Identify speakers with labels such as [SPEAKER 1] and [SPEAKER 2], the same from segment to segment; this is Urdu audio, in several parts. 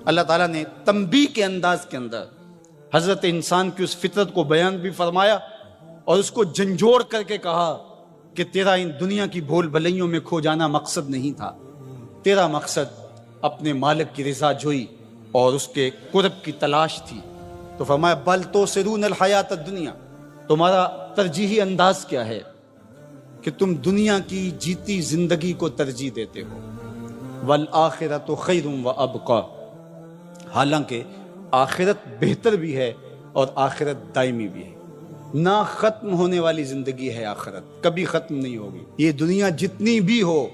[SPEAKER 1] اللہ تعالیٰ نے تنبیہ کے انداز کے اندر حضرت انسان کی اس فطرت کو بیان بھی فرمایا اور اس کو جھنجھوڑ کر کے کہا کہ تیرا ان دنیا کی بھول بھلائیوں میں کھو جانا مقصد نہیں تھا، تیرا مقصد اپنے مالک کی رضا جوئی اور اس کے قرب کی تلاش تھی۔ تو فرمایا بل توسرون الحیات الدنیا، تمہارا ترجیحی انداز کیا ہے کہ تم دنیا کی جیتی زندگی کو ترجیح دیتے ہو، والآخرۃ خیر وابقی، حالانکہ آخرت بہتر بھی ہے اور آخرت دائمی بھی ہے، نہ ختم ہونے والی زندگی ہے آخرت، کبھی ختم نہیں ہوگی۔ یہ دنیا جتنی بھی ہو،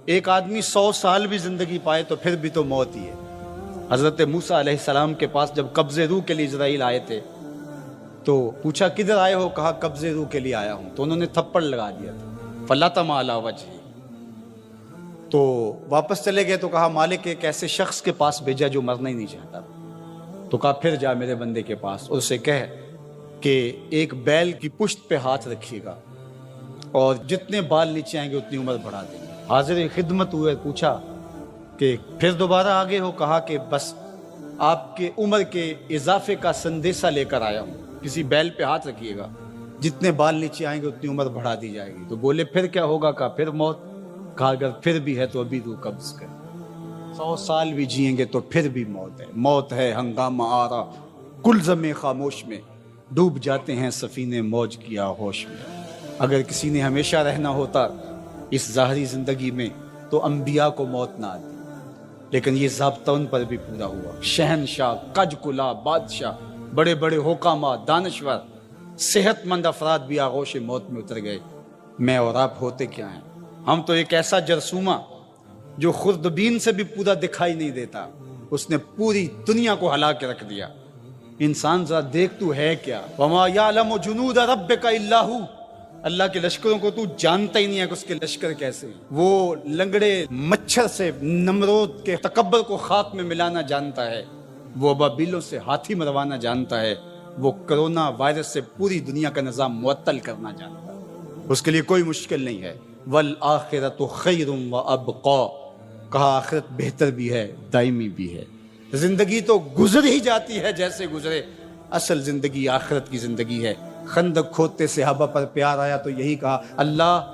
[SPEAKER 1] ایک آدمی 100 سال بھی زندگی پائے تو پھر بھی تو موت ہی ہے۔ حضرت موسیٰ علیہ السلام کے پاس جب قبض روح کے لیے اسرائیل آئے تھے تو پوچھا کدھر آئے ہو؟ کہا قبض روح کے لیے آیا ہوں، تو انہوں نے تھپڑ لگا دیا تھا، فلطم علی وجہہ۔ تو واپس چلے گئے تو کہا مالک ایک ایسے شخص کے پاس بھیجا جو مرنا ہی نہیں چاہتا، تو کہا پھر جا میرے بندے کے پاس اور اسے کہہ کہ ایک بیل کی پشت پہ ہاتھ رکھیے گا اور جتنے بال نیچے آئیں گے اتنی عمر بڑھا دیں گے۔ حاضر خدمت ہوئے، پوچھا کہ پھر دوبارہ آگے ہو؟ کہا کہ بس آپ کے عمر کے اضافے کا سندیسہ لے کر آیا ہوں، کسی بیل پہ ہاتھ رکھیے گا، جتنے بال نیچے آئیں گے اتنی عمر بڑھا دی جائے گی۔ تو بولے پھر کیا ہوگا؟ کہا پھر موت۔ کہا اگر پھر بھی ہے تو ابھی روح قبض کر، 100 سال بھی جئیں گے تو پھر بھی موت ہے، موت ہے ہنگامہ آرا کلزم خاموش میں، ڈوب جاتے ہیں سفینے موج کیا ہوش میں۔ اگر کسی نے ہمیشہ رہنا ہوتا اس ظاہری زندگی میں تو انبیاء کو موت نہ آتی، لیکن یہ ضابطہ ان پر بھی پورا ہوا۔ شہنشاہ، کج کلا بادشاہ، بڑے بڑے حکامات، دانشور، صحت مند افراد بھی آغوش موت میں اتر گئے۔ میں اور آپ ہوتے کیا ہیں؟ ہم تو ایک ایسا جرثومہ جو خوردبین سے بھی پورا دکھائی نہیں دیتا، اس نے پوری دنیا کو ہلا کے رکھ دیا۔ انسان ذرا دیکھ تو ہے کیا، وما یعلم جنود ربک الا ھو، اللہ کے لشکروں کو تو جانتا ہی نہیں ہے کہ اس کے لشکر کیسے ہیں۔ وہ لنگڑے مچھر سے نمرود کے تکبر کو خاک میں ملانا جانتا ہے، وہ ابابیلوں سے ہاتھی مروانا جانتا ہے، وہ کرونا وائرس سے پوری دنیا کا نظام معطل کرنا جانتا ہے، اس کے لیے کوئی مشکل نہیں ہے۔ والآخرۃ خیر وابقی، کہا آخرت بہتر بھی ہے، دائمی بھی ہے۔ زندگی تو گزر ہی جاتی ہے جیسے گزرے، اصل زندگی آخرت کی زندگی ہے۔ خندق کھودتے صحابہ پر پیار آیا تو یہی کہا اللہ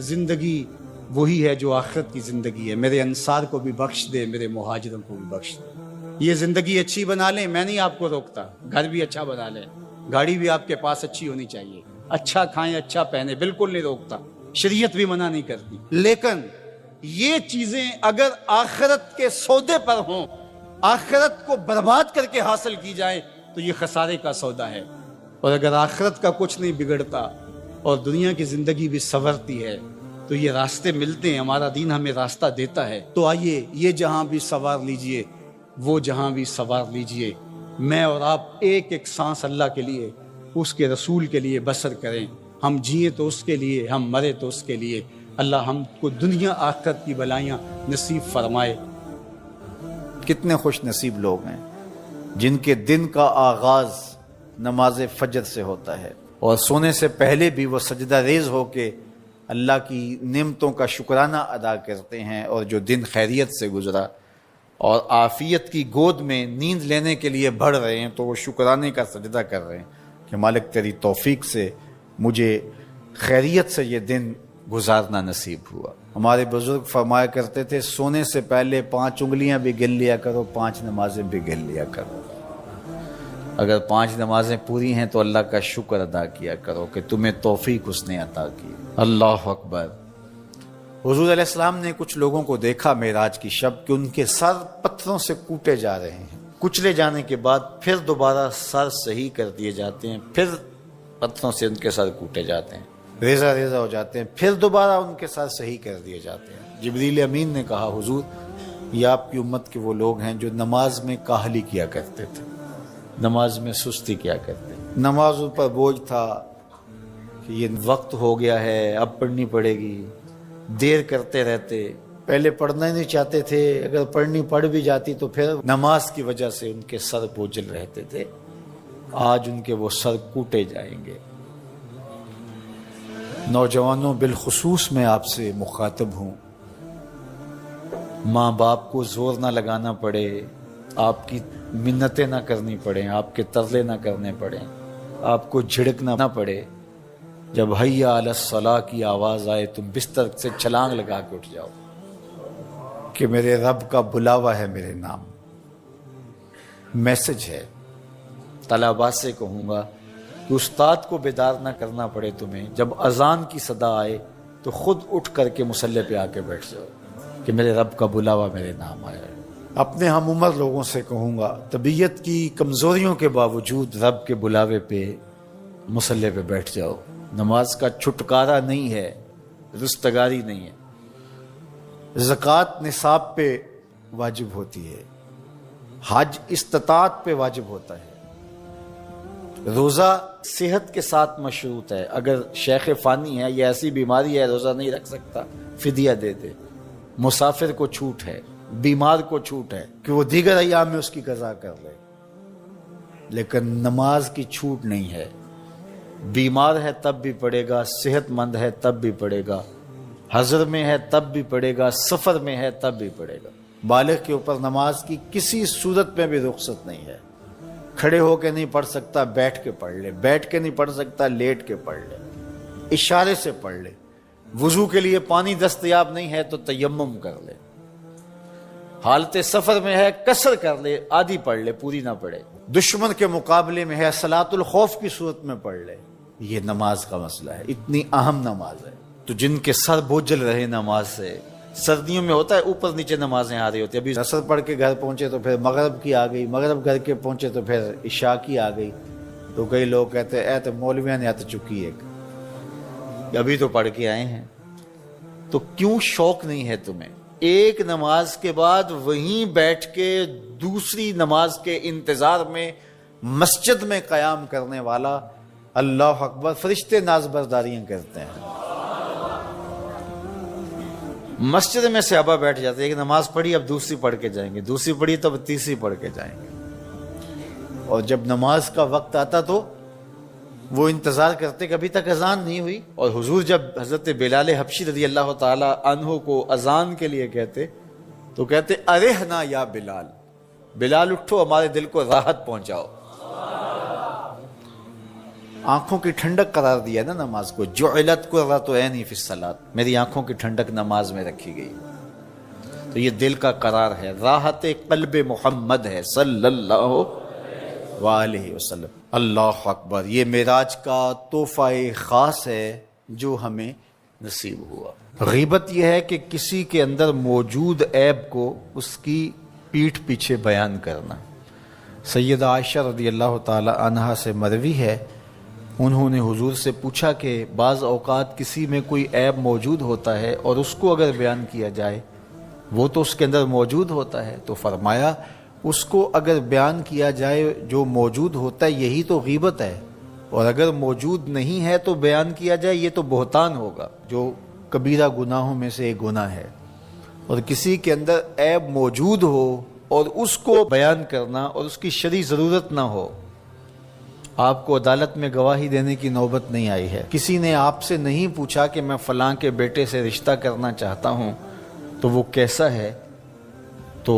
[SPEAKER 1] زندگی وہی ہے جو آخرت کی زندگی ہے، میرے انصار کو بھی بخش دے، میرے مہاجروں کو بھی بخش دے۔ یہ زندگی اچھی بنا لیں، میں نہیں آپ کو روکتا، گھر بھی اچھا بنا لیں، گاڑی بھی آپ کے پاس اچھی ہونی چاہیے، اچھا کھائیں اچھا پہنے، بالکل نہیں روکتا، شریعت بھی منع نہیں کرتی، لیکن یہ چیزیں اگر آخرت کے سودے پر ہوں، آخرت کو برباد کر کے حاصل کی جائیں تو یہ خسارے کا سودا ہے۔ اور اگر آخرت کا کچھ نہیں بگڑتا اور دنیا کی زندگی بھی سنورتی ہے تو یہ راستے ملتے ہیں، ہمارا دین ہمیں راستہ دیتا ہے۔ تو آئیے یہ جہاں بھی سوار لیجئے، وہ جہاں بھی سوار لیجئے، میں اور آپ ایک ایک سانس اللہ کے لیے، اس کے رسول کے لیے بسر کریں۔ ہم جئیں تو اس کے لیے، ہم مرے تو اس کے لیے۔ اللہ ہم کو دنیا آخرت کی بلائیاں نصیب فرمائے۔
[SPEAKER 2] کتنے خوش نصیب لوگ ہیں جن کے دن کا آغاز نماز فجر سے ہوتا ہے اور سونے سے پہلے بھی وہ سجدہ ریز ہو کے اللہ کی نعمتوں کا شکرانہ ادا کرتے ہیں، اور جو دن خیریت سے گزرا اور عافیت کی گود میں نیند لینے کے لیے بڑھ رہے ہیں تو وہ شکرانے کا سجدہ کر رہے ہیں کہ مالک تیری توفیق سے مجھے خیریت سے یہ دن گزارنا نصیب ہوا۔ ہمارے بزرگ فرمایا کرتے تھے سونے سے پہلے 5 انگلیاں بھی گن لیا کرو، 5 نمازیں بھی گن لیا کرو۔ اگر 5 نمازیں پوری ہیں تو اللہ کا شکر ادا کیا کرو کہ تمہیں توفیق اس نے عطا کی۔ اللہ اکبر۔ حضور علیہ السلام نے کچھ لوگوں کو دیکھا معراج کی شب کہ ان کے سر پتھروں سے کوٹے جا رہے ہیں، کچلے جانے کے بعد پھر دوبارہ سر صحیح کر دیے جاتے ہیں، پھر پتھروں سے ان کے سر کوٹے جاتے ہیں، ریزہ ریزہ ہو جاتے ہیں، پھر دوبارہ ان کے سر صحیح کر دیے جاتے ہیں۔ جبریل امین نے کہا حضور یہ آپ کی امت کے وہ لوگ ہیں جو نماز میں کاہلی کیا کرتے تھے، نماز میں سستی کیا کرتے تھے، نمازوں پر بوجھ تھا کہ یہ وقت ہو گیا ہے اب پڑھنی پڑے گی، دیر کرتے رہتے، پہلے پڑھنا ہی نہیں چاہتے تھے، اگر پڑھنی پڑھ بھی جاتی تو پھر نماز کی وجہ سے ان کے سر بوجھل رہتے تھے۔ آج ان کے وہ سر کوٹے جائیں گے۔ نوجوانوں بالخصوص میں آپ سے مخاطب ہوں، ماں باپ کو زور نہ لگانا پڑے، آپ کی منتیں نہ کرنی پڑیں، آپ کے ترلے نہ کرنے پڑیں، آپ کو جھڑکنا نہ پڑے، جب حیا علی الصلاح کی آواز آئے تم بستر سے چھلانگ لگا کے اٹھ جاؤ کہ میرے رب کا بلاوا ہے میرے نام، میسج ہے۔ طلباء سے کہوں گا کہ استاد کو بیدار نہ کرنا پڑے تمہیں، جب اذان کی صدا آئے تو خود اٹھ کر کے مصلی پہ آ کے بیٹھ جاؤ کہ میرے رب کا بلاوا میرے نام آیا ہے۔ اپنے ہم عمر لوگوں سے کہوں گا طبیعت کی کمزوریوں کے باوجود رب کے بلاوے پہ مصلی پہ بیٹھ جاؤ۔ نماز کا چھٹکارا نہیں ہے، رستگاری نہیں ہے۔ زکوٰۃ نصاب پہ واجب ہوتی ہے، حج استطاعت پہ واجب ہوتا ہے، روزہ صحت کے ساتھ مشروط ہے۔ اگر شیخ فانی ہے یا ایسی بیماری ہے روزہ نہیں رکھ سکتا، فدیہ دے دے۔ مسافر کو چھوٹ ہے، بیمار کو چھوٹ ہے کہ وہ دیگر ایام میں اس کی قضا کر لے، لیکن نماز کی چھوٹ نہیں ہے۔ بیمار ہے تب بھی پڑھے گا، صحت مند ہے تب بھی پڑھے گا، حضر میں ہے تب بھی پڑھے گا، سفر میں ہے تب بھی پڑھے گا۔ بالغ کے اوپر نماز کی کسی صورت میں بھی رخصت نہیں ہے۔ کھڑے ہو کے نہیں پڑھ سکتا، بیٹھ کے پڑھ لے، بیٹھ کے نہیں پڑھ سکتا، لیٹ کے پڑھ لے، اشارے سے پڑھ لے۔ وضو کے لیے پانی دستیاب نہیں ہے تو تیمم کر لے، حالت سفر میں ہے قصر کر لے، آدھی پڑھ لے، پوری نہ پڑھے۔ دشمن کے مقابلے میں ہے صلاۃ الخوف کی صورت میں پڑھ لے۔ یہ نماز کا مسئلہ ہے، اتنی اہم نماز ہے۔ تو جن کے سر بوجھل رہے نماز سے، سردیوں میں ہوتا ہے اوپر نیچے نمازیں آ رہی ہوتی ہیں، ابھی عصر پڑھ کے گھر پہنچے تو پھر مغرب کی آ گئی، مغرب گھر کے پہنچے تو پھر عشاء کی آ گئی، تو کئی لوگ کہتے ہیں اے تو مولویاں نے آت چکی ایک، ابھی تو پڑھ کے آئے ہیں۔ تو کیوں شوق نہیں ہے تمہیں؟ ایک نماز کے بعد وہیں بیٹھ کے دوسری نماز کے انتظار میں مسجد میں قیام کرنے والا، اللہ اکبر، فرشتے ناز برداریاں کرتے ہیں۔ مسجد میں صحابہ بیٹھ جاتے ہیں، ایک نماز پڑھی اب دوسری پڑھ کے جائیں گے، دوسری پڑھی تو اب تیسری پڑھ کے جائیں گے، اور جب نماز کا وقت آتا تو وہ انتظار کرتے کہ ابھی تک اذان نہیں ہوئی۔ اور حضور جب حضرت بلال حبشی رضی اللہ تعالی عنہ کو اذان کے لیے کہتے تو کہتے ارحنا یا بلال، بلال اٹھو ہمارے دل کو راحت پہنچاؤ۔ آنکھوں کی ٹھنڈک قرار دیا نا نماز کو، جعلت قرۃ عینی فی الصلاۃ، میری آنکھوں کی ٹھنڈک نماز میں رکھی گئی۔ تو یہ دل کا قرار ہے، راحت قلب محمد ہے صلی اللہ وآلہ وسلم۔ اللہ اکبر، یہ معراج کا تحفہ خاص ہے جو ہمیں نصیب ہوا۔ غیبت یہ ہے کہ کسی کے اندر موجود عیب کو اس کی پیٹھ پیچھے بیان کرنا۔ سیدہ عائشہ رضی اللہ تعالی عنہا سے مروی ہے، انہوں نے حضور سے پوچھا کہ بعض اوقات کسی میں کوئی عیب موجود ہوتا ہے اور اس کو اگر بیان کیا جائے، وہ تو اس کے اندر موجود ہوتا ہے، تو فرمایا اس کو اگر بیان کیا جائے جو موجود ہوتا ہے یہی تو غیبت ہے، اور اگر موجود نہیں ہے تو بیان کیا جائے یہ تو بہتان ہوگا، جو کبیرہ گناہوں میں سے ایک گناہ ہے۔ اور کسی کے اندر عیب موجود ہو اور اس کو بیان کرنا اور اس کی شرعی ضرورت نہ ہو۔ آپ کو عدالت میں گواہی دینے کی نوبت نہیں آئی ہے، کسی نے آپ سے نہیں پوچھا کہ میں فلاں کے بیٹے سے رشتہ کرنا چاہتا ہوں تو وہ کیسا ہے، تو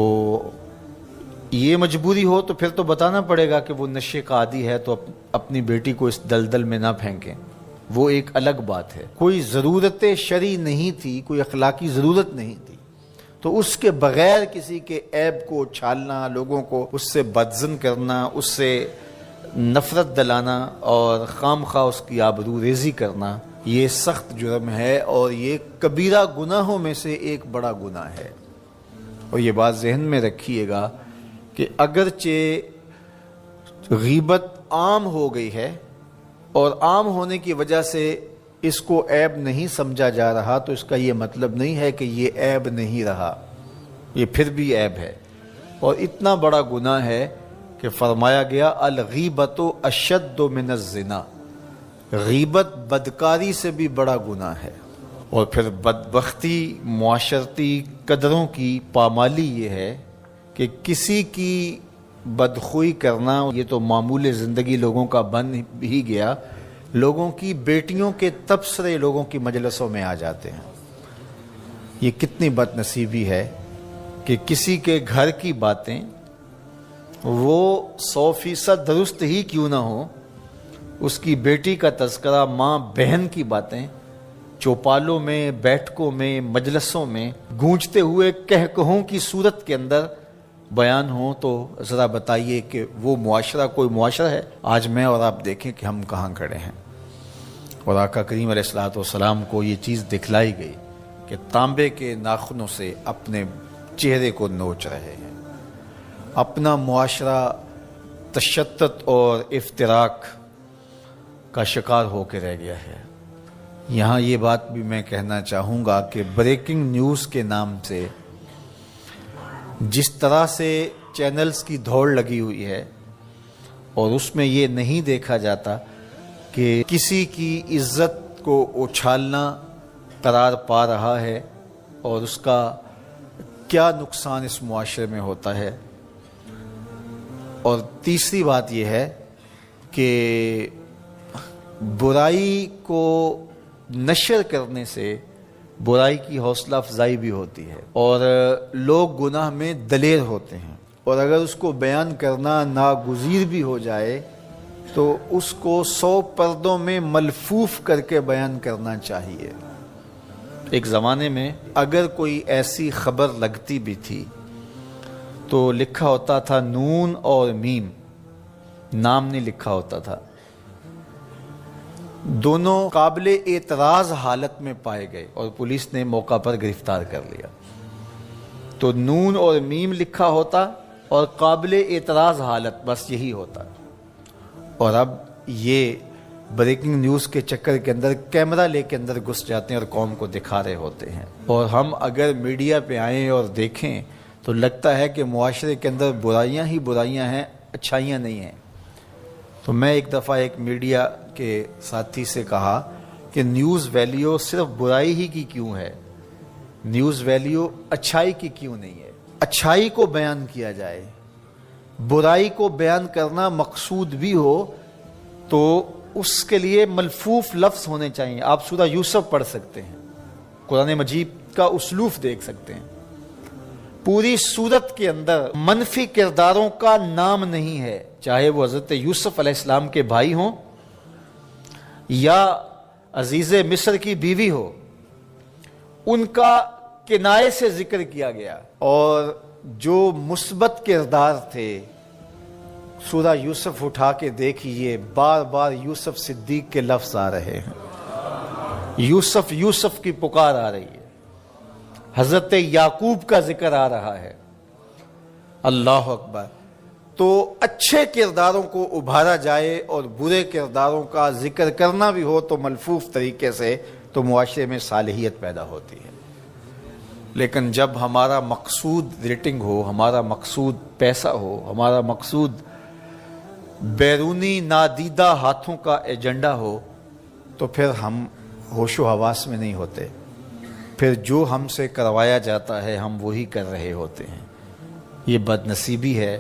[SPEAKER 2] یہ مجبوری ہو تو پھر تو بتانا پڑے گا کہ وہ نشے کا عادی ہے، تو اپنی بیٹی کو اس دلدل میں نہ پھینکیں، وہ ایک الگ بات ہے۔ کوئی ضرورت شرعی نہیں تھی، کوئی اخلاقی ضرورت نہیں تھی، تو اس کے بغیر کسی کے عیب کو چھالنا، لوگوں کو اس سے بدظن کرنا، اس سے نفرت دلانا اور خام خواہ اس کی آبرو ریزی کرنا، یہ سخت جرم ہے اور یہ کبیرہ گناہوں میں سے ایک بڑا گناہ ہے۔ اور یہ بات ذہن میں رکھیے گا کہ اگرچہ غیبت عام ہو گئی ہے اور عام ہونے کی وجہ سے اس کو عیب نہیں سمجھا جا رہا، تو اس کا یہ مطلب نہیں ہے کہ یہ عیب نہیں رہا، یہ پھر بھی عیب ہے اور اتنا بڑا گناہ ہے کہ فرمایا گیا الغیبت اشد من الزنا، غیبت بدکاری سے بھی بڑا گناہ ہے۔ اور پھر بدبختی، معاشرتی قدروں کی پامالی یہ ہے کہ کسی کی بدخوئی کرنا یہ تو معمول زندگی لوگوں کا بن ہی گیا، لوگوں کی بیٹیوں کے تبصرے لوگوں کی مجلسوں میں آ جاتے ہیں۔ یہ کتنی بد نصیبی ہے کہ کسی کے گھر کی باتیں وہ 100% درست ہی کیوں نہ ہو، اس کی بیٹی کا تذکرہ، ماں بہن کی باتیں چوپالوں میں، بیٹھکوں میں، مجلسوں میں گونجتے ہوئے کہکہوں کی صورت کے اندر بیان ہوں، تو ذرا بتائیے کہ وہ معاشرہ کوئی معاشرہ ہے؟ آج میں اور آپ دیکھیں کہ ہم کہاں کھڑے ہیں۔ اور آقا کریم علیہ الصلوۃ والسلام کو یہ چیز دکھلائی گئی کہ تانبے کے ناخنوں سے اپنے چہرے کو نوچ رہے ہیں۔ اپنا معاشرہ تشدد اور افتراق کا شکار ہو کے رہ گیا ہے۔ یہاں یہ بات بھی میں کہنا چاہوں گا کہ بریکنگ نیوز کے نام سے جس طرح سے چینلز کی دوڑ لگی ہوئی ہے، اور اس میں یہ نہیں دیکھا جاتا کہ کسی کی عزت کو اچھالنا قرار پا رہا ہے اور اس کا کیا نقصان اس معاشرے میں ہوتا ہے۔ اور تیسری بات یہ ہے کہ برائی کو نشر کرنے سے برائی کی حوصلہ افزائی بھی ہوتی ہے، اور لوگ گناہ میں دلیر ہوتے ہیں، اور اگر اس کو بیان کرنا ناگزیر بھی ہو جائے تو اس کو 100 پردوں میں ملفوف کر کے بیان کرنا چاہیے۔ ایک زمانے میں اگر کوئی ایسی خبر لگتی بھی تھی تو لکھا ہوتا تھا نون اور میم، نام نہیں لکھا ہوتا تھا۔ دونوں قابل اعتراض حالت میں پائے گئے اور پولیس نے موقع پر گرفتار کر لیا۔ تو نون اور میم لکھا ہوتا اور قابل اعتراض حالت، بس یہی ہوتا۔ اور اب یہ بریکنگ نیوز کے چکر کے اندر کیمرہ لے کے اندر گھس جاتے ہیں اور قوم کو دکھا رہے ہوتے ہیں۔ اور ہم اگر میڈیا پہ آئیں اور دیکھیں تو لگتا ہے کہ معاشرے کے اندر برائیاں ہی برائیاں ہیں، اچھائیاں نہیں ہیں۔ تو میں ایک دفعہ ایک میڈیا کے ساتھی سے کہا کہ نیوز ویلیو صرف برائی ہی کی کیوں ہے، نیوز ویلیو اچھائی کی کیوں نہیں ہے؟ اچھائی کو بیان کیا جائے، برائی کو بیان کرنا مقصود بھی ہو تو اس کے لیے ملفوف لفظ ہونے چاہیے۔ آپ سورہ یوسف پڑھ سکتے ہیں، قرآن مجید کا اسلوب دیکھ سکتے ہیں، پوری سورت کے اندر منفی کرداروں کا نام نہیں ہے، چاہے وہ حضرت یوسف علیہ السلام کے بھائی ہوں یا عزیز مصر کی بیوی ہو، ان کا کنایے سے ذکر کیا گیا۔ اور جو مثبت کردار تھے، سورہ یوسف اٹھا کے دیکھیے، بار بار یوسف صدیق کے لفظ آ رہے ہیں، یوسف یوسف کی پکار آ رہی ہے، حضرت یعقوب کا ذکر آ رہا ہے۔ اللہ اکبر۔ تو اچھے کرداروں کو ابھارا جائے اور برے کرداروں کا ذکر کرنا بھی ہو تو ملفوف طریقے سے، تو معاشرے میں صالحیت پیدا ہوتی ہے۔ لیکن جب ہمارا مقصود ریٹنگ ہو، ہمارا مقصود پیسہ ہو، ہمارا مقصود بیرونی نادیدہ ہاتھوں کا ایجنڈا ہو، تو پھر ہم ہوش و حواس میں نہیں ہوتے، پھر جو ہم سے کروایا جاتا ہے ہم وہی کر رہے ہوتے ہیں۔ یہ بد نصیبی ہے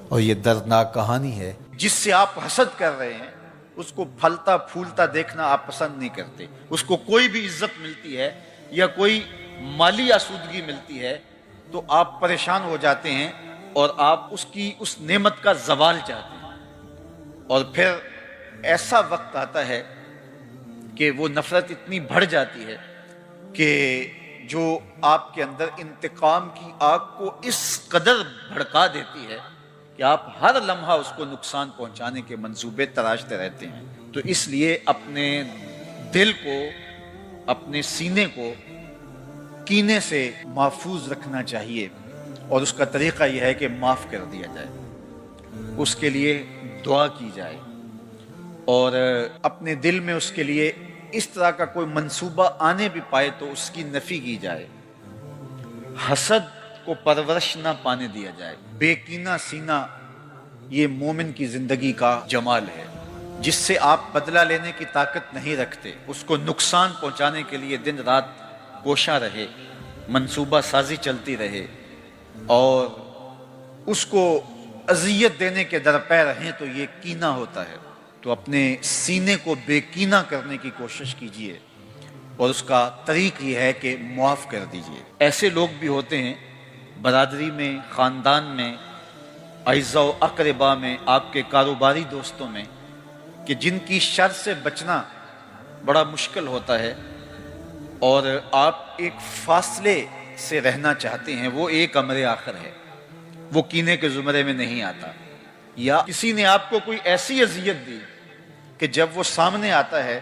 [SPEAKER 2] اور یہ دردناک کہانی ہے۔ جس سے آپ حسد کر رہے ہیں اس کو پھلتا پھولتا دیکھنا آپ پسند نہیں کرتے، اس کو کوئی بھی عزت ملتی ہے یا کوئی مالی آسودگی ملتی ہے تو آپ پریشان ہو جاتے ہیں اور آپ اس نعمت کا زوال چاہتے ہیں۔ اور پھر ایسا وقت آتا ہے کہ وہ نفرت اتنی بڑھ جاتی ہے کہ جو آپ کے اندر انتقام کی آگ کو اس قدر بھڑکا دیتی ہے کہ آپ ہر لمحہ اس کو نقصان پہنچانے کے منصوبے تراشتے رہتے ہیں۔ تو اس لیے اپنے دل کو، اپنے سینے کو کینے سے محفوظ رکھنا چاہیے، اور اس کا طریقہ یہ ہے کہ معاف کر دیا جائے، اس کے لیے دعا کی جائے، اور اپنے دل میں اس کے لیے اس طرح کا کوئی منصوبہ آنے بھی پائے تو اس کی نفی کی جائے، حسد کو پرورش نہ پانے دیا جائے۔ بے کینہ سینہ یہ مومن کی زندگی کا جمال ہے، جس سے آپ بدلہ لینے کی طاقت نہیں رکھتے، اس کو نقصان پہنچانے کے لیے دن رات کوشاں رہے، منصوبہ سازی چلتی رہے، اور اس کو اذیت دینے کے درپے رہیں، تو یہ کینہ ہوتا ہے۔ تو اپنے سینے کو بے کینہ کرنے کی کوشش کیجیے، اور اس کا طریق یہ ہے کہ معاف کر دیجیے۔ ایسے لوگ بھی ہوتے ہیں برادری میں، خاندان میں، اعزا و اقربا میں، آپ کے کاروباری دوستوں میں، کہ جن کی شر سے بچنا بڑا مشکل ہوتا ہے اور آپ ایک فاصلے سے رہنا چاہتے ہیں، وہ ایک امر آخر ہے، وہ کینے کے زمرے میں نہیں آتا۔ یا کسی نے آپ کو کوئی ایسی اذیت دی کہ جب وہ سامنے آتا ہے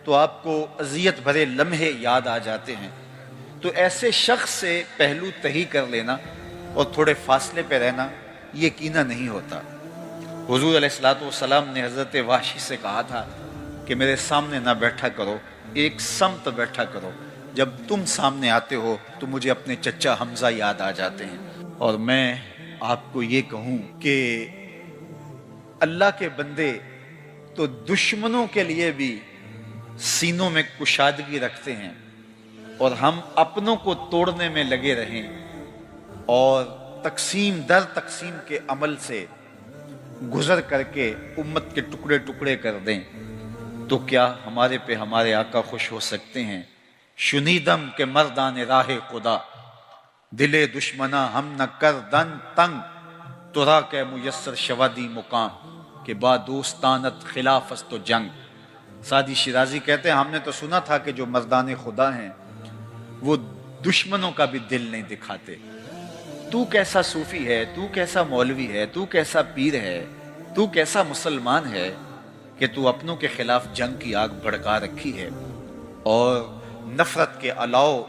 [SPEAKER 2] تو آپ کو اذیت بھرے لمحے یاد آ جاتے ہیں، تو ایسے شخص سے پہلو تہی کر لینا اور تھوڑے فاصلے پہ رہنا، یہ کینہ نہیں ہوتا۔ حضور علیہ الصلوۃ والسلام نے حضرت وحشی سے کہا تھا کہ میرے سامنے نہ بیٹھا کرو، ایک سمت بیٹھا کرو، جب تم سامنے آتے ہو تو مجھے اپنے چچا حمزہ یاد آ جاتے ہیں۔ اور میں آپ کو یہ کہوں کہ اللہ کے بندے تو دشمنوں کے لیے بھی سینوں میں کشادگی رکھتے ہیں، اور ہم اپنوں کو توڑنے میں لگے رہیں اور تقسیم در تقسیم کے عمل سے گزر کر کے امت کے ٹکڑے ٹکڑے کر دیں، تو کیا ہمارے پہ ہمارے آقا خوش ہو سکتے ہیں؟ شنیدم کے مردان راہ خدا، دل دشمنا ہم نہ کر دن تنگ، ترا کے میسر شوادی مقام، کہ با دوستانت خلاف است و جنگ۔ سعدی شیرازی کہتے ہیں ہم نے تو سنا تھا کہ جو مردان خدا ہیں وہ دشمنوں کا بھی دل نہیں دکھاتے۔ تو کیسا صوفی ہے، تو کیسا مولوی ہے، تو کیسا پیر ہے، تو کیسا مسلمان ہے کہ تو اپنوں کے خلاف جنگ کی آگ بھڑکا رکھی ہے، اور نفرت کے الاؤ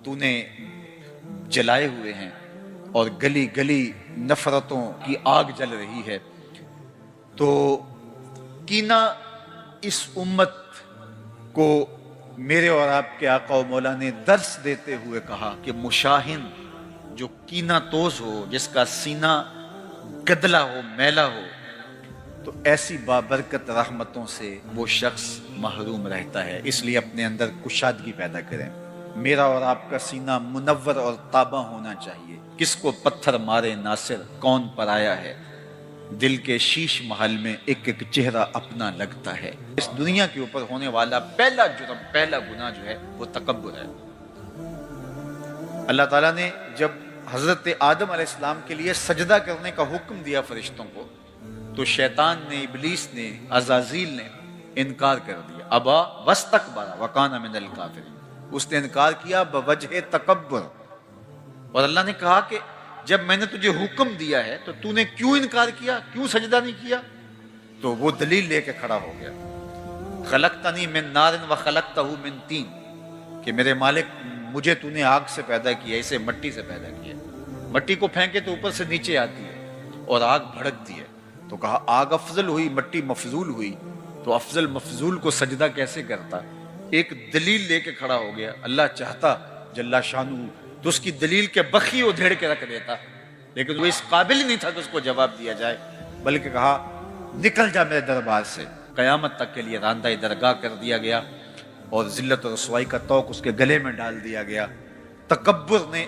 [SPEAKER 2] تو نے جلائے ہوئے ہیں، اور گلی گلی نفرتوں کی آگ جل رہی ہے۔ تو کینہ اس امت کو میرے اور آپ کے آقا و مولا نے درس دیتے ہوئے کہا کہ مشاہن جو کینہ توز ہو، جس کا سینہ گدلا ہو، میلا ہو، تو ایسی بابرکت رحمتوں سے وہ شخص محروم رہتا ہے۔ اس لیے اپنے اندر کشادگی پیدا کریں۔ میرا اور آپ کا سینہ منور اور تابہ ہونا چاہیے۔ کس کو پتھر مارے ناصر، کون پرایا ہے، دل کے شیش محل میں ایک ایک چہرہ اپنا لگتا ہے۔ اس دنیا کے اوپر ہونے والا پہلا جرم، پہلا گناہ جو ہے وہ تکبر ہے۔ اللہ تعالیٰ نے جب حضرت آدم علیہ السلام کے لیے سجدہ کرنے کا حکم دیا فرشتوں کو، تو شیطان نے، ابلیس نے، عزازیل نے انکار کر دیا۔ ابا واستکبر وکان من الکافرین، اس نے انکار کیا بوجہ تکبر۔ اور اللہ نے کہا کہ جب میں نے تجھے حکم دیا ہے تو تو نے کیوں انکار کیا، کیوں سجدہ نہیں کیا؟ تو وہ دلیل لے کے کھڑا ہو گیا، خلقتنی من نار وخلقتہ من طین، کہ میرے مالک مجھے تو نے آگ سے پیدا کیا، اسے مٹی سے پیدا کیا۔ مٹی کو پھینکے تو اوپر سے نیچے آتی ہے اور آگ بھڑکتی ہے۔ تو کہا آگ افضل ہوئی، مٹی مفضول ہوئی، تو افضل مفضول کو سجدہ کیسے کرتا؟ ایک دلیل لے کے کھڑا ہو گیا۔ اللہ چاہتا جل شانہ تو اس کی دلیل کے بخی ادھیڑ کے رکھ دیتا، لیکن وہ اس قابل ہی نہیں تھا کہ اس کو جواب دیا جائے، بلکہ کہا نکل جا میرے دربار سے۔ قیامت تک کے لیے راندہ درگاہ کر دیا گیا، اور ذلت و رسوائی کا طوق اس کے گلے میں ڈال دیا گیا۔ تکبر نے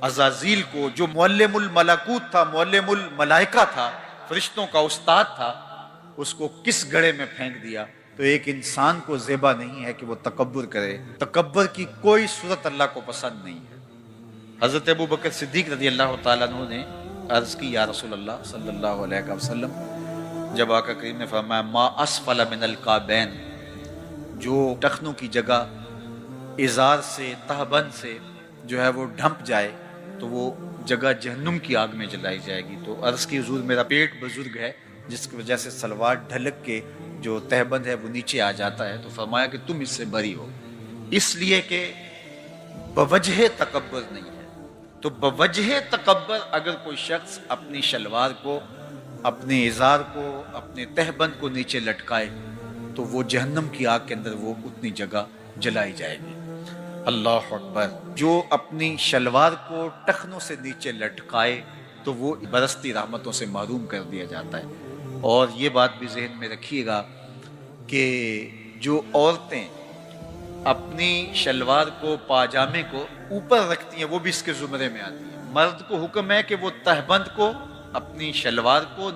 [SPEAKER 2] عزازیل کو، جو معلم الملکوت تھا، معلم الملائکہ تھا، فرشتوں کا استاد تھا، اس کو کس گڑھے میں پھینک دیا۔ تو ایک انسان کو زیبا نہیں ہے کہ وہ تکبر کرے۔ تکبر کی کوئی صورت اللہ کو پسند نہیں ہے۔ حضرت ابو بکر صدیق رضی اللہ تعالیٰ عنہ نے عرض کی یا رسول اللہ صلی اللہ علیہ وسلم، جب آقا کریم نے فرمایا ما اسفل من الکعبین، جو ٹخنوں کی جگہ ازار سے، تہبند سے جو ہے وہ ڈھمپ جائے تو وہ جگہ جہنم کی آگ میں جلائی جائے گی۔ تو عرض کی حضور میرا پیٹ بزرگ ہے جس کی وجہ سے سلوار ڈھلک کے جو تہبند ہے وہ نیچے آ جاتا ہے، تو فرمایا کہ تم اس سے بری ہو، اس لیے کہ بوجہ تکبر نہیں ہے۔ تو بوجہ تکبر اگر کوئی شخص اپنی شلوار کو، اپنے ازار کو، اپنے تہبند کو نیچے لٹکائے تو وہ جہنم کی آگ کے اندر وہ اتنی جگہ جلائی جائے گی۔ اللہ اکبر۔ جو اپنی شلوار کو ٹخنوں سے نیچے لٹکائے تو وہ برستی رحمتوں سے محروم کر دیا جاتا ہے۔ اور یہ بات بھی ذہن میں رکھیے گا کہ جو عورتیں اپنی شلوار کو، پاجامے کو اوپر رکھتی ہیں وہ بھی اس کے زمرے میں آتی ہیں۔ مرد کو حکم ہے کہ وہ تہبند کو، اپنی شلوار کو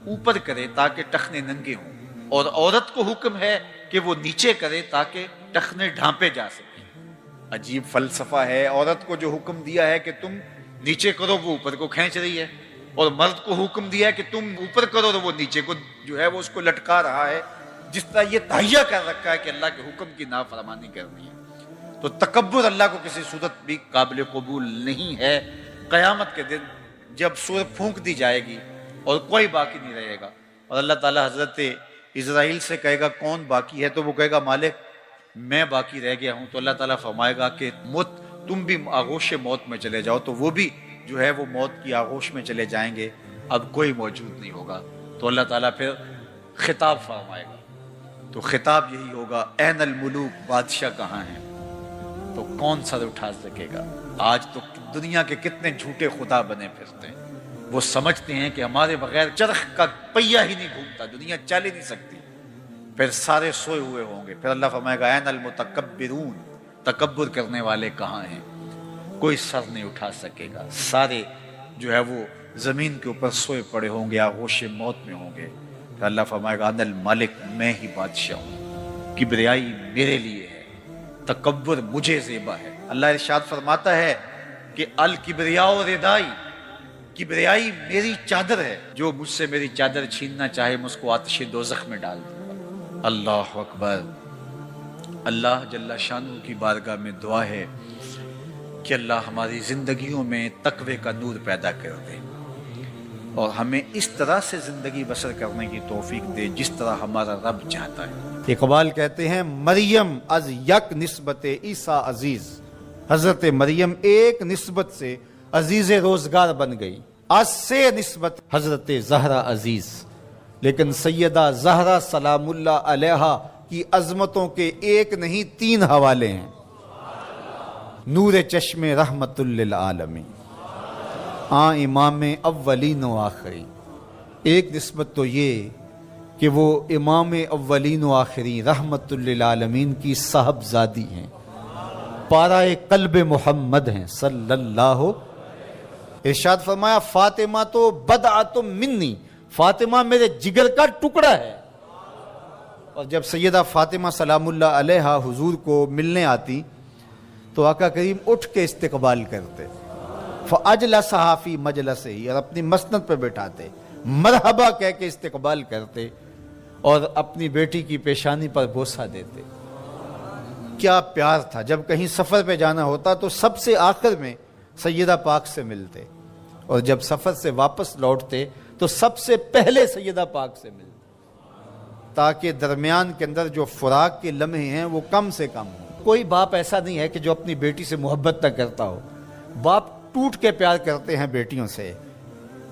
[SPEAKER 2] اوپر کرے تاکہ ٹخنے ننگے ہوں، اور عورت کو حکم ہے کہ وہ نیچے کرے تاکہ ٹخنے ڈھانپے جا سکیں۔ عجیب فلسفہ ہے۔ عورت کو جو حکم دیا ہے کہ تم نیچے کرو وہ اوپر کو کھینچ رہی ہے، اور مرد کو حکم دیا کہ تم اوپر کرو، تو وہ نیچے کو جو ہے وہ اس کو لٹکا رہا ہے، جس طرح یہ تہیہ کر رکھا ہے کہ اللہ کے حکم کی نافرمانی کرنی ہے۔ تو تکبر اللہ کو کسی صورت بھی قابل قبول نہیں ہے۔ قیامت کے دن جب سور پھونک دی جائے گی اور کوئی باقی نہیں رہے گا، اور اللہ تعالیٰ حضرت اسرائیل سے کہے گا کون باقی ہے، تو وہ کہے گا مالک میں باقی رہ گیا ہوں، تو اللہ تعالیٰ فرمائے گا کہ موت تم بھی آغوش موت میں چلے جاؤ، تو وہ بھی جو ہے وہ موت کی آغوش میں چلے جائیں گے، اب کوئی موجود نہیں ہوگا۔ تو اللہ تعالیٰ پھر خطاب فرمائے گا، تو خطاب یہی ہوگا این الملوک، بادشاہ کہاں ہیں؟ تو کون سر اٹھا سکے گا؟ آج تو دنیا کے کتنے جھوٹے خدا بنے پھرتے ہیں، وہ سمجھتے ہیں کہ ہمارے بغیر چرخ کا پہیہ ہی نہیں گھومتا، دنیا چل ہی نہیں سکتی۔ پھر سارے سوئے ہوئے ہوں گے، پھر اللہ فرمائے گا این المتکبرون، تکبر کرنے والے کہاں ہیں؟ کوئی سر نہیں اٹھا سکے گا، سارے جو ہے وہ زمین کے اوپر سوئے پڑے ہوں گے، آغوش موت میں ہوں گے۔ پھر اللہ فرمائے گا ان الملک، میں ہی بادشاہ ہوں، کبریائی میرے لیے ہے، تکبر مجھے زیبا ہے۔ اللہ ارشاد فرماتا ہے کہ الکبریاء ردائی، کبریائی میری چادر ہے، جو مجھ سے میری چادر چھیننا چاہے میں اس کو آتش دوزخ میں ڈال دوں گا۔ اللہ اکبر۔ اللہ جل شانہ کی بارگاہ میں دعا ہے کہ اللہ ہماری زندگیوں میں تقوی کا نور پیدا کر دے اور ہمیں اس طرح سے زندگی بسر کرنے کی توفیق دے جس طرح ہمارا رب چاہتا ہے۔
[SPEAKER 1] اقبال کہتے ہیں مریم از یک نسبت عیسیٰ عزیز، حضرت مریم ایک نسبت سے عزیز روزگار بن گئی، از سے نسبت حضرت زہرا عزیز، لیکن سیدہ زہرا سلام اللہ علیہا کی عظمتوں کے ایک نہیں 3 حوالے ہیں۔ نور چشم رحمت للعالمین، امام اولین و آخرین۔ ایک نسبت تو یہ کہ وہ امام اولین و آخرین رحمت للعالمین کی صاحبزادی ہیں، پارہ قلب محمد ہیں صلی اللہ۔ ارشاد فرمایا فاطمہ تو بدعۃ منی، فاطمہ میرے جگر کا ٹکڑا ہے۔ اور جب سیدہ فاطمہ سلام اللہ علیہا حضور کو ملنے آتی تو آقا کریم اٹھ کے استقبال کرتے، فاجلسھا فی مجلسہ، اور اپنی مسند پہ بٹھاتے، مرحبا کہہ کے استقبال کرتے اور اپنی بیٹی کی پیشانی پر بوسہ دیتے۔ کیا پیار تھا! جب کہیں سفر پہ جانا ہوتا تو سب سے آخر میں سیدہ پاک سے ملتے، اور جب سفر سے واپس لوٹتے تو سب سے پہلے سیدہ پاک سے ملتے، تاکہ درمیان کے اندر جو فراق کے لمحے ہیں وہ کم سے کم ہوں۔ کوئی باپ ایسا نہیں ہے کہ جو اپنی بیٹی سے محبت نہ کرتا ہو، باپ ٹوٹ کے پیار کرتے ہیں بیٹیوں سے،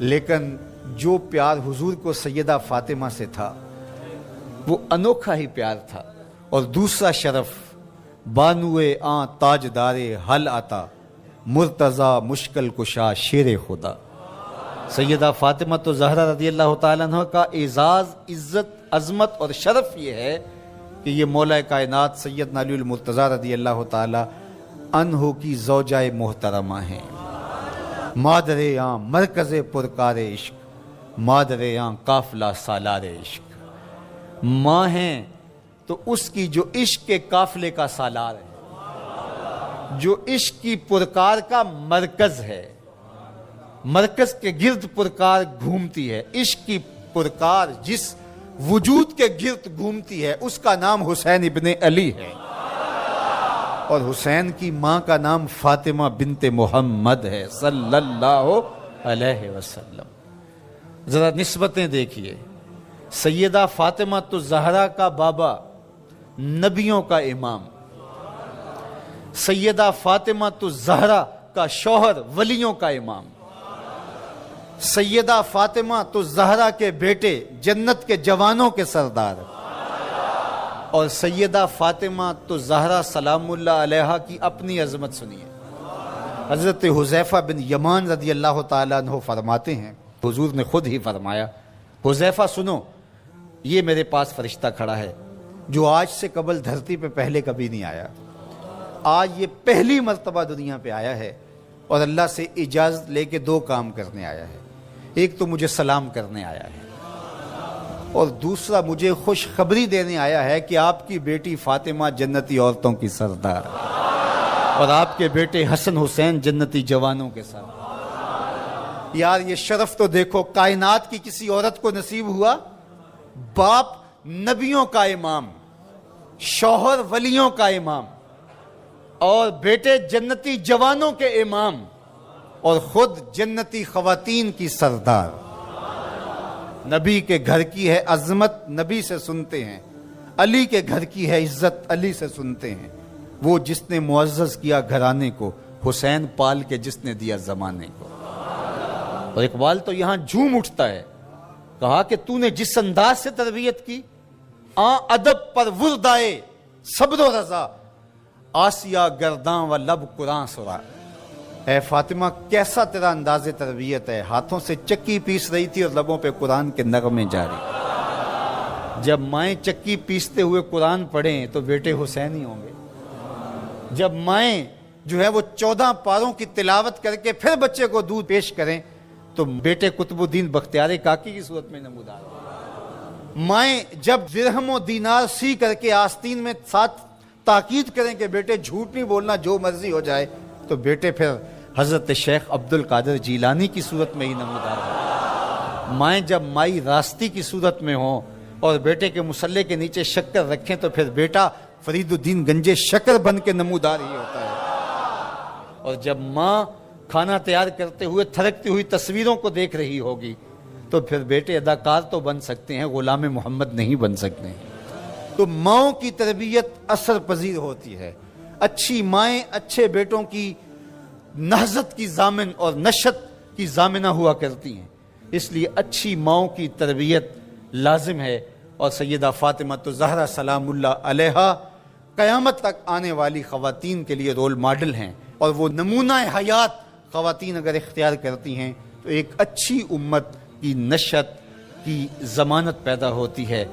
[SPEAKER 1] لیکن جو پیار حضور کو سیدہ فاطمہ سے تھا وہ انوکھا ہی پیار تھا۔ اور دوسرا شرف بانوے آن تاجدار حل آتا، مرتضی مشکل کشا شیر خدا۔ سیدہ فاطمہ تو زہرا رضی اللہ تعالیٰ عنہ کا اعزاز، عزت، عظمت اور شرف یہ ہے کہ یہ مولا کائنات سیدنا علی المرتضی رضی اللہ تعالیٰ عنہ کی زوجہ محترمہ ہیں، مادر آن مرکز پرکار عشق، مادر آن قافلہ سالار عشق۔ ماں ہیں تو اس کی جو عشق کے قافلے کا سالار ہے، جو عشق کی پرکار کا مرکز ہے، مرکز کے گرد پرکار گھومتی ہے۔ عشق کی پرکار جس وجود کے گرد گھومتی ہے اس کا نام حسین ابن علی ہے، اور حسین کی ماں کا نام فاطمہ بنت محمد ہے صلی اللہ علیہ وسلم۔ ذرا نسبتیں دیکھیے، سیدہ فاطمہ تو زہرا کا بابا نبیوں کا امام، سیدہ فاطمہ تو زہرا کا شوہر ولیوں کا امام، سیدہ فاطمہ تو زہرا کے بیٹے جنت کے جوانوں کے سردار، اور سیدہ فاطمہ تو زہرا سلام اللہ علیہا کی اپنی عظمت سنیے۔ حضرت حذیفہ بن یمان رضی اللہ تعالیٰ عنہ فرماتے ہیں، حضور نے خود ہی فرمایا، حذیفہ سنو، یہ میرے پاس فرشتہ کھڑا ہے جو آج سے قبل دھرتی پہ پہلے کبھی نہیں آیا، آج یہ پہلی مرتبہ دنیا پہ آیا ہے، اور اللہ سے اجازت لے کے 2 کام کرنے آیا ہے۔ ایک تو مجھے سلام کرنے آیا ہے، اور دوسرا مجھے خوشخبری دینے آیا ہے کہ آپ کی بیٹی فاطمہ جنتی عورتوں کی سردار، اور آپ کے بیٹے حسن حسین جنتی جوانوں کے سردار۔
[SPEAKER 2] یار یہ شرف تو دیکھو، کائنات کی کسی عورت کو نصیب ہوا، باپ نبیوں کا امام، شوہر ولیوں کا امام، اور بیٹے جنتی جوانوں کے امام، اور خود جنتی خواتین کی سردار۔ نبی کے گھر کی ہے عظمت، نبی سے سنتے ہیں، علی کے گھر کی ہے عزت، علی سے سنتے ہیں۔ وہ جس نے معزز کیا گھرانے کو، حسین پال کے جس نے دیا زمانے کو۔ اور اقبال تو یہاں جھوم اٹھتا ہے، کہا کہ تو نے جس انداز سے تربیت کی، ادب پر وردائے صبر و رضا، آسیہ گرداں و لب قرآن سرا۔ اے فاطمہ کیسا تیرا انداز تربیت ہے، ہاتھوں سے چکی پیس رہی تھی اور لبوں پہ قرآن کے نغمے جاری۔ جب مائیں چکی پیستے ہوئے قرآن پڑھیں تو بیٹے حسین ہی ہوں گے۔ جب مائیں جو ہے وہ 14 پاروں کی تلاوت کر کے پھر بچے کو دودھ پیش کریں تو بیٹے قطب الدین بختیار کاکی کی صورت میں نمودار ہیں۔ مائیں جب درہم و دینار سی کر کے آستین میں ساتھ تاکید کریں کہ بیٹے جھوٹ نہیں بولنا، جو مرضی ہو جائے، تو بیٹے پھر حضرت شیخ عبد القادر جیلانی کی صورت میں ہی نمودار ہیں۔ مائیں جب مائی راستی کی صورت میں ہوں اور بیٹے کے مسلح کے نیچے شکر رکھیں تو پھر بیٹا فرید الدین گنجے شکر بن کے نمودار ہی ہوتا ہے۔ اور جب ماں کھانا تیار کرتے ہوئے تھرکتی ہوئی تصویروں کو دیکھ رہی ہوگی تو پھر بیٹے اداکار تو بن سکتے ہیں، غلام محمد نہیں بن سکتے ہیں۔ تو ماؤں کی تربیت اثر پذیر ہوتی ہے۔ اچھی مائیں اچھے بیٹوں کی نہضت کی ضامن اور نشت کی ضامنہ ہوا کرتی ہیں، اس لیے اچھی ماؤں کی تربیت لازم ہے۔ اور سیدہ فاطمہ تو زہرا سلام اللہ علیہا قیامت تک آنے والی خواتین کے لیے رول ماڈل ہیں، اور وہ نمونہ حیات خواتین اگر اختیار کرتی ہیں تو ایک اچھی امت کی نشت کی ضمانت پیدا ہوتی ہے۔